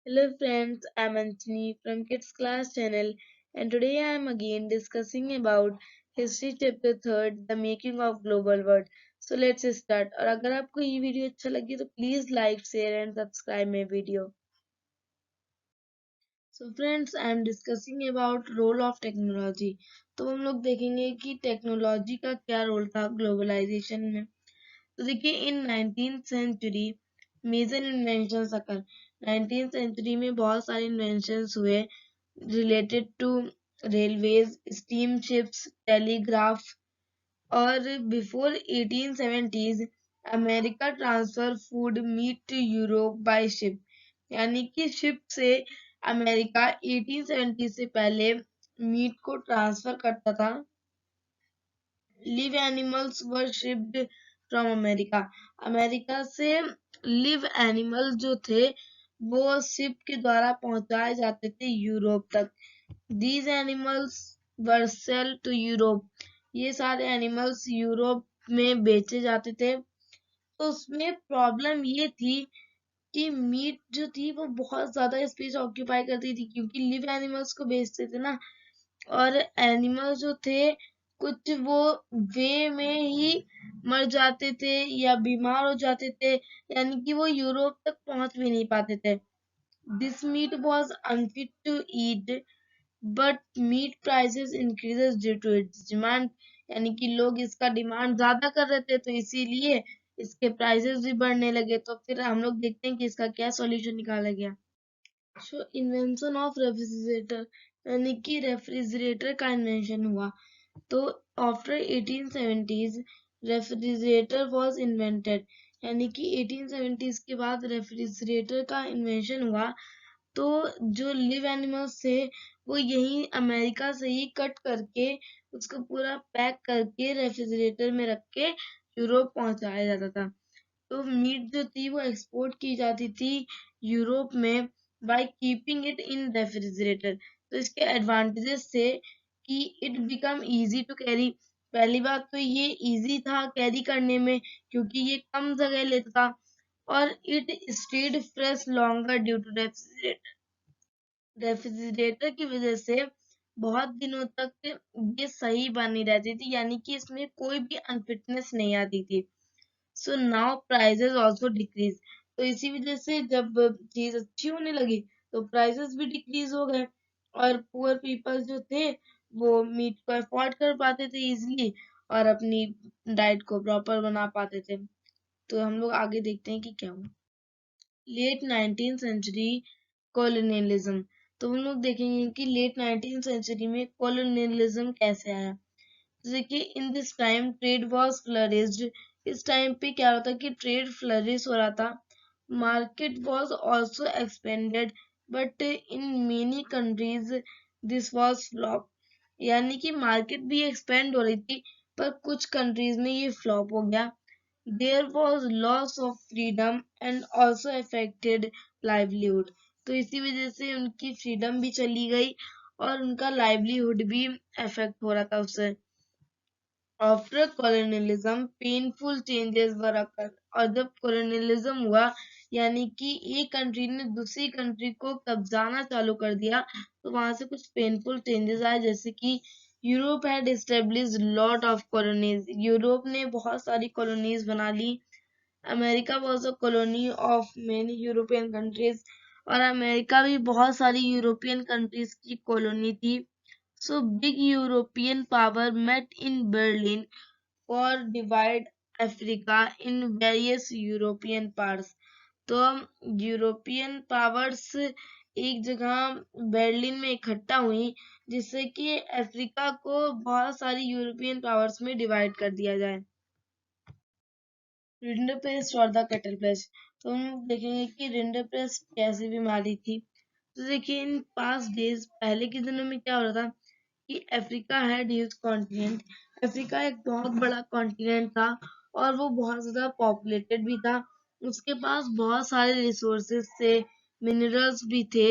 Hello friends, I'm Anthony from Kids Class channel and today I am again discussing about History chapter 3 The Making of Global World. So let's start. और अगर आपको ये video अच्छा लगे तो please like share and subscribe my video. So friends, I am discussing about role of technology. तो हम लोग देखेंगे कि टेक्नोलॉजी का क्या रोल था ग्लोबलाइजेशन में. तो देखिए in 19th century major inventions occur 19th century में बहुत सारे इन्वेंशंस हुए related to railways, steamships, telegraph. और before 1870s America transfer food meat to Europe by ship, यानी कि शिप से अमेरिका 1870 से पहले मीट को ट्रांसफर करता था. Live animals were shipped from America, America से लिव एनिमल जो थे वो शिप के द्वारा पहुंचाए जाते थे यूरोप तक. These animals were sell to Europe, ये सारे एनिमल्स यूरोप में बेचे जाते थे. तो उसमें प्रॉब्लम ये थी कि मीट जो थी वो बहुत ज्यादा स्पेस ऑक्यूपाई करती थी क्योंकि लिव एनिमल्स को बेचते थे ना. और एनिमल जो थे कुछ वो वे में ही मर जाते थे या बीमार हो जाते थे, यानी कि वो यूरोप तक पहुंच भी नहीं पाते थे. This meat was unfit to eat but meat prices increases due to its demand, यानी कि लोग इसका डिमांड ज्यादा कर रहे थे तो इसीलिए इसके प्राइसेस भी बढ़ने लगे. तो फिर हम लोग देखते हैं कि इसका क्या सॉल्यूशन निकाला गया. सो इन्वेंशन ऑफ रेफ्रिजरेटर, यानी कि रेफ्रिजरेटर का इन्वेंशन हुआ. तो after 1870s refrigerator was invented, यानी कि 1870s के बाद रेफ्रिजरेटर का इन्वेंशन हुआ. तो जो लिव एनिमल्स थे वो यही अमेरिका से ही कट करके उसको पूरा पैक करके रेफ्रिजरेटर में रख के यूरोप पहुंचाया जाता था. तो मीट जो थी वो एक्सपोर्ट की जाती थी यूरोप में by keeping it in refrigerator. तो इसके एडवांटेजेस थे कि it become easy to carry. पहली बात तो ये इजी था कैरी करने में क्योंकि ये कम जगह लेता था. और it stayed fresh longer due to refrigerator. Refrigerator की वजह से बहुत दिनों तक ये सही बनी रहती थी, यानी कि इसमें कोई भी अनफिटनेस नहीं आती थी. So now prices also decrease. तो इसी वजह से जब चीज अच्छी होने लगी तो प्राइसेस भी डिक्रीज हो गए और पुअर पीपल जो थे वो मीट को अफोर्ड कर पाते थे इजीली और अपनी डाइट को प्रॉपर बना पाते थे. तो हम लोग आगे देखते हैं कि क्या हुआ. Late 19th century colonialism. तो हम लोग देखेंगे कि लेट 19th सेंचुरी में कॉलोनियलिज्म कैसे आया. देखिए in this time trade was flourished. इस टाइम पे क्या होता कि ट्रेड फ्लरिश हो रहा था. Market was also expanded but in many countries this was flop, यानी कि मार्केट भी एक्सपेंड हो रही थी पर कुछ कंट्रीज में ये फ्लॉप हो गया. There was loss of freedom and also affected livelihood. तो इसी वजह से उनकी फ्रीडम भी चली गई और उनका लाइवलीहुड भी अफेक्ट हो रहा था उससे. After colonialism painful changes were occur. और जब कॉलोनियलिज्म हुआ यानी कि एक कंट्री ने दूसरी कंट्री को कब्जाना चालू कर दिया तो वहां से कुछ पेनफुल चेंजेस आए, जैसे कि Europe had established lot of colonies. Europe ने बहुत सारी कॉलोनीज बना ली. America was a colony of many European countries. और अमेरिका भी बहुत सारी यूरोपियन कंट्रीज की कॉलोनी थी. So big European power met in Berlin for divide Africa in various European parts. तो यूरोपियन पावर्स एक जगह बर्लिन में इकट्ठा हुई जिससे कि अफ्रीका को बहुत सारी यूरोपियन पावर्स में डिवाइड कर दिया जाए. रिंडरपेस्ट और द कैटल पेस्ट. तो हम देखेंगे कि रिंडरपेस्ट कैसी बीमारी थी. तो देखिए इन पास्ट डेज पहले के दिनों में क्या हो रहा था कि अफ्रीका है ह्यूज कॉन्टिनेंट. अफ्रीका एक बहुत बड़ा कॉन्टिनेंट था और वो बहुत ज्यादा पॉपुलेटेड भी था. उसके पास बहुत सारे रिसोर्सेस थे, मिनरल्स भी थे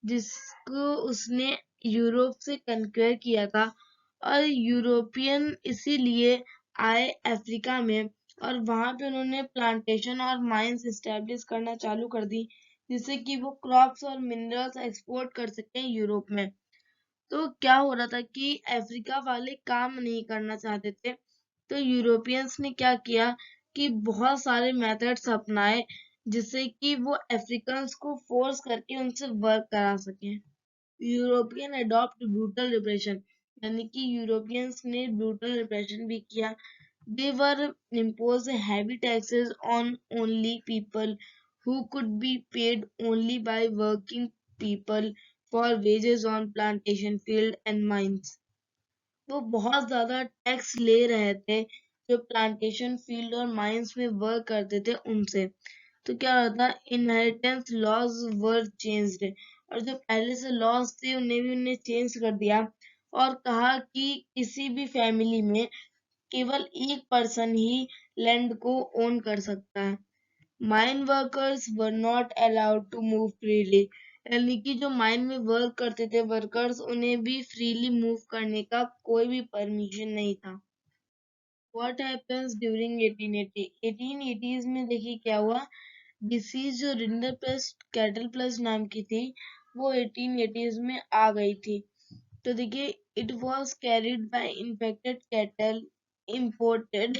जिसको उसने यूरोप से कंक्वेयर किया था. और यूरोपियन इसीलिए आए अफ्रीका में और वहां पे उन्होंने प्लांटेशन और माइंस एस्टेब्लिश करना चालू कर दी जिससे कि वो क्रॉप्स और मिनरल्स एक्सपोर्ट कर सकें यूरोप में। तो क्या हो रहा था कि अफ्रीका वाले काम नहीं करना चाहते थे, तो यूरोपियंस ने क्या किया कि बहुत सारे मेथड्स अपनाए जिससे कि वो अफ्रीकन्स को फोर्स करके उनसे वर्क करा सकें। यूरोपियन अडॉप्ट ब्रूटल रिप्रेशन, यानी कि यूरोपियंस ने ब्रूटल रिप्रेशन भी किया। They were imposed heavy taxes on only people who could be paid only by working people for wages on plantation field and mines. वो बहुत ज्यादा टैक्स ले रहे थे जो प्लांटेशन फील्ड और माइंस में वर्क करते थे उनसे। तो क्या होता, इनहेरिटेंस लॉज वर चेंज्ड, और जो पहले से लॉज थे उन्हें चेंज कर दिया और कहा कि किसी भी फैमिली में केवल एक पर्सन ही लैंड को ओन कर सकता है। Mine workers were not allowed to move freely, यानी कि जो माइन में वर्क करते थे वर्कर्स, उन्हें भी फ्रीली मूव करने का कोई भी परमिशन नहीं था। What happens during 1880? 1880s में देखिए क्या हुआ। डिसीज जो रिंडरपेस्ट कैटल प्लस नाम की थी वो 1880s में आ गई थी। तो देखिए, it was carried by infected cattle imported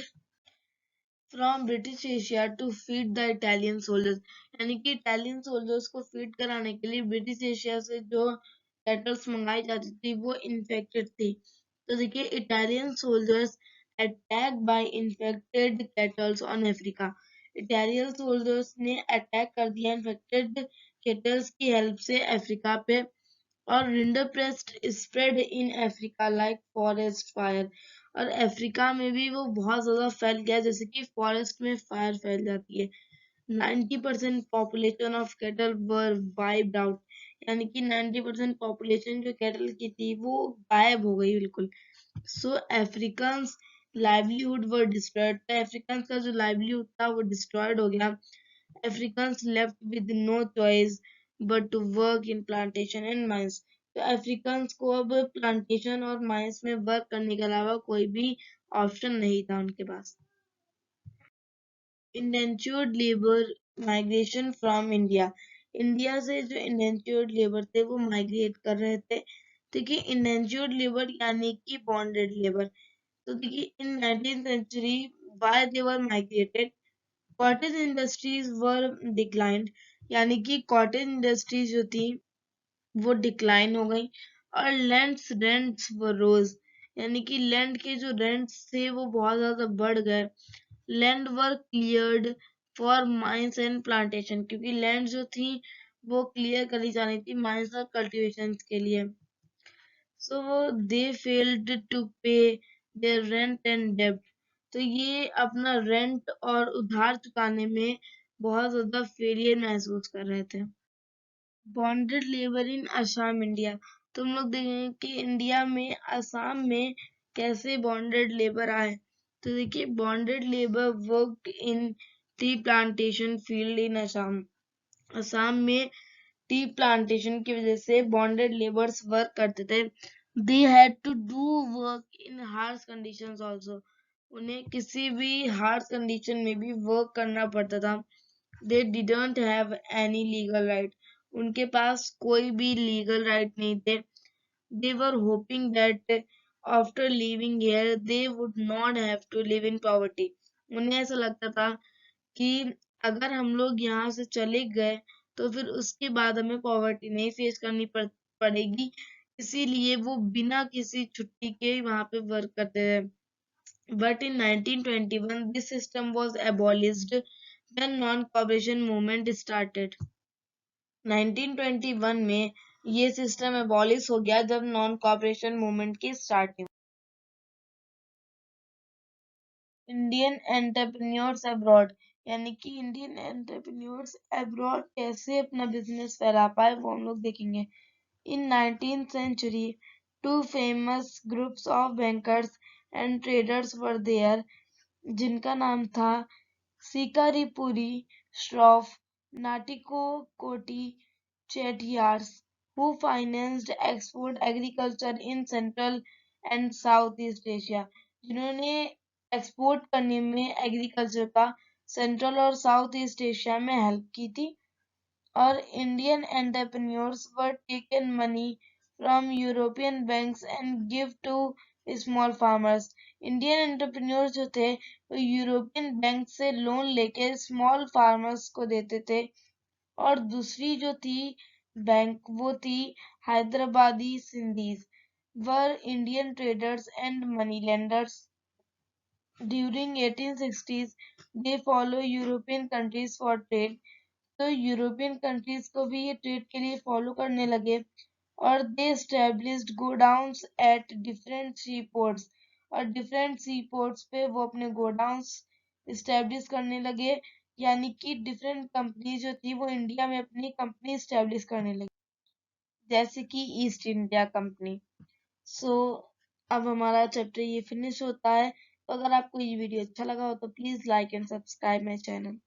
from British Asia to feed the Italian soldiers, यानी कि इटालियन सोल्जर्स को फीड कराने के लिए ब्रिटिश एशिया से जो कैटल्स मंगाई जाती थी वो इन्फेक्टेड थी। तो देखिए, Italian soldiers attack by infected kettles on Africa, Italian soldiers ने अटैक कर दिया इन्फेक्टेड कैटल्स की हेल्प से अफ्रीका पे, और rinderpest spread in Africa like forest fire, और अफ्रीका में भी वो बहुत ज्यादा फैल गया जैसे कि फॉरेस्ट में फायर फैल जाती है। 90% population of cattle were wiped out, यानी कि 90% पॉपुलेशन जो कैटल की थी वो गायब हो गई बिल्कुल। So Africans livelihood were destroyed, Africans का जो लाइवलीहुड था वो डिस्ट्रॉयड हो गया। Africans left with no choice but to work in plantation and mines. तो अफ्रीकन्स को अब प्लांटेशन और माइंस में वर्क करने के अलावा कोई भी ऑप्शन नहीं था उनके पास। Indentured labour migration from India, India से जो इंडेंचर्ड लेबर थे वो माइग्रेट कर रहे थे। देखिए, इंडेंचर्ड लेबर यानी कि बॉन्डेड लेबर। तो देखिए, in 19th century why they were migrated, cottage industries were declined, यानी कि कॉटेज इंडस्ट्रीज जो थी वो डिक्लाइन हो गई, और लैंड्स रेंट्स वर रोज, यानी कि लैंड के जो रेंट्स थे वो बहुत ज्यादा बढ़ गए। Land were cleared for mines and plantation, क्योंकि लैंड जो थी वो क्लियर करी जानी थी माइंस और कल्टीवेशन के लिए। सो दे फेल्ड टू पे देयर रेंट एंड डेब्ट, तो ये अपना रेंट और उधार चुकाने में बहुत ज्यादा फेलियर महसूस कर रहे थे। Bonded labour in Assam India, तो हम लोग देखेंगे कि इंडिया में असम में कैसे बॉन्डेड लेबर आए। तो देखिए, bonded labour work in tea plantation field इन असम, असम में टी प्लांटेशन की वजह से बॉन्डेड लेबर्स वर्क करते थे। They had to do work in harsh conditions also, उन्हें किसी भी हार्श कंडीशन में भी वर्क करना पड़ता था। They didn't have any legal right, उनके पास कोई भी लीगल राइट नहीं थे। They were hoping that after living here they would not have to live in poverty, उन्हें ऐसा लगता था कि अगर हम लोग यहाँ से चले गए तो फिर उसके बाद हमें पॉवर्टी नहीं फेस करनी पड़ेगी, इसीलिए वो बिना किसी छुट्टी के वहां पे वर्क करते थे। But in 1921 this system was abolished when non cooperation movement started. 1921 में ये सिस्टम एबॉलिश हो गया जब नॉन कॉपरेशन मूवमेंट की स्टार्टिंग। इंडियन एंटरप्रेन्योर्स अब्रॉड, यानी कि इंडियन एंटरप्रेन्योर्स अब्रॉड कैसे अपना बिजनेस फैला पाए वो हम लोग देखेंगे। इन 19th century two famous groups of bankers and traders were there, जिनका नाम था सिकारीपुरी श्रॉफ, नाटिको कोटी चेटियार्स, who financed export agriculture in Central and Southeast Asia, जिन्होंने एक्सपोर्ट करने में एग्रीकल्चर का सेंट्रल और साउथ ईस्ट एशिया में हेल्प की थी। और Indian entrepreneurs were taken money from European banks and give to small farmers. Indian entrepreneurs जो थे वो यूरोपियन बैंक से लोन लेके स्मॉल फार्मर्स को देते थे। और दूसरी जो थी बैंक वो थी Hyderabadi Sindhis were Indian traders and money lenders. During 1860s, they follow European countries for trade. तो यूरोपियन कंट्रीज को भी ये ट्रेड के लिए फॉलो करने लगे और they established godowns at different sea ports. और डिफरेंट सी पोर्ट्स पे वो अपने गोडाउन्स एस्टेब्लिश करने लगे, यानी कि डिफरेंट कंपनी जो थी वो इंडिया में अपनी कंपनी एस्टेब्लिश करने लगी, जैसे कि ईस्ट इंडिया कंपनी। सो अब हमारा चैप्टर ये फिनिश होता है। तो अगर आपको ये वीडियो अच्छा लगा हो तो please like and subscribe my channel.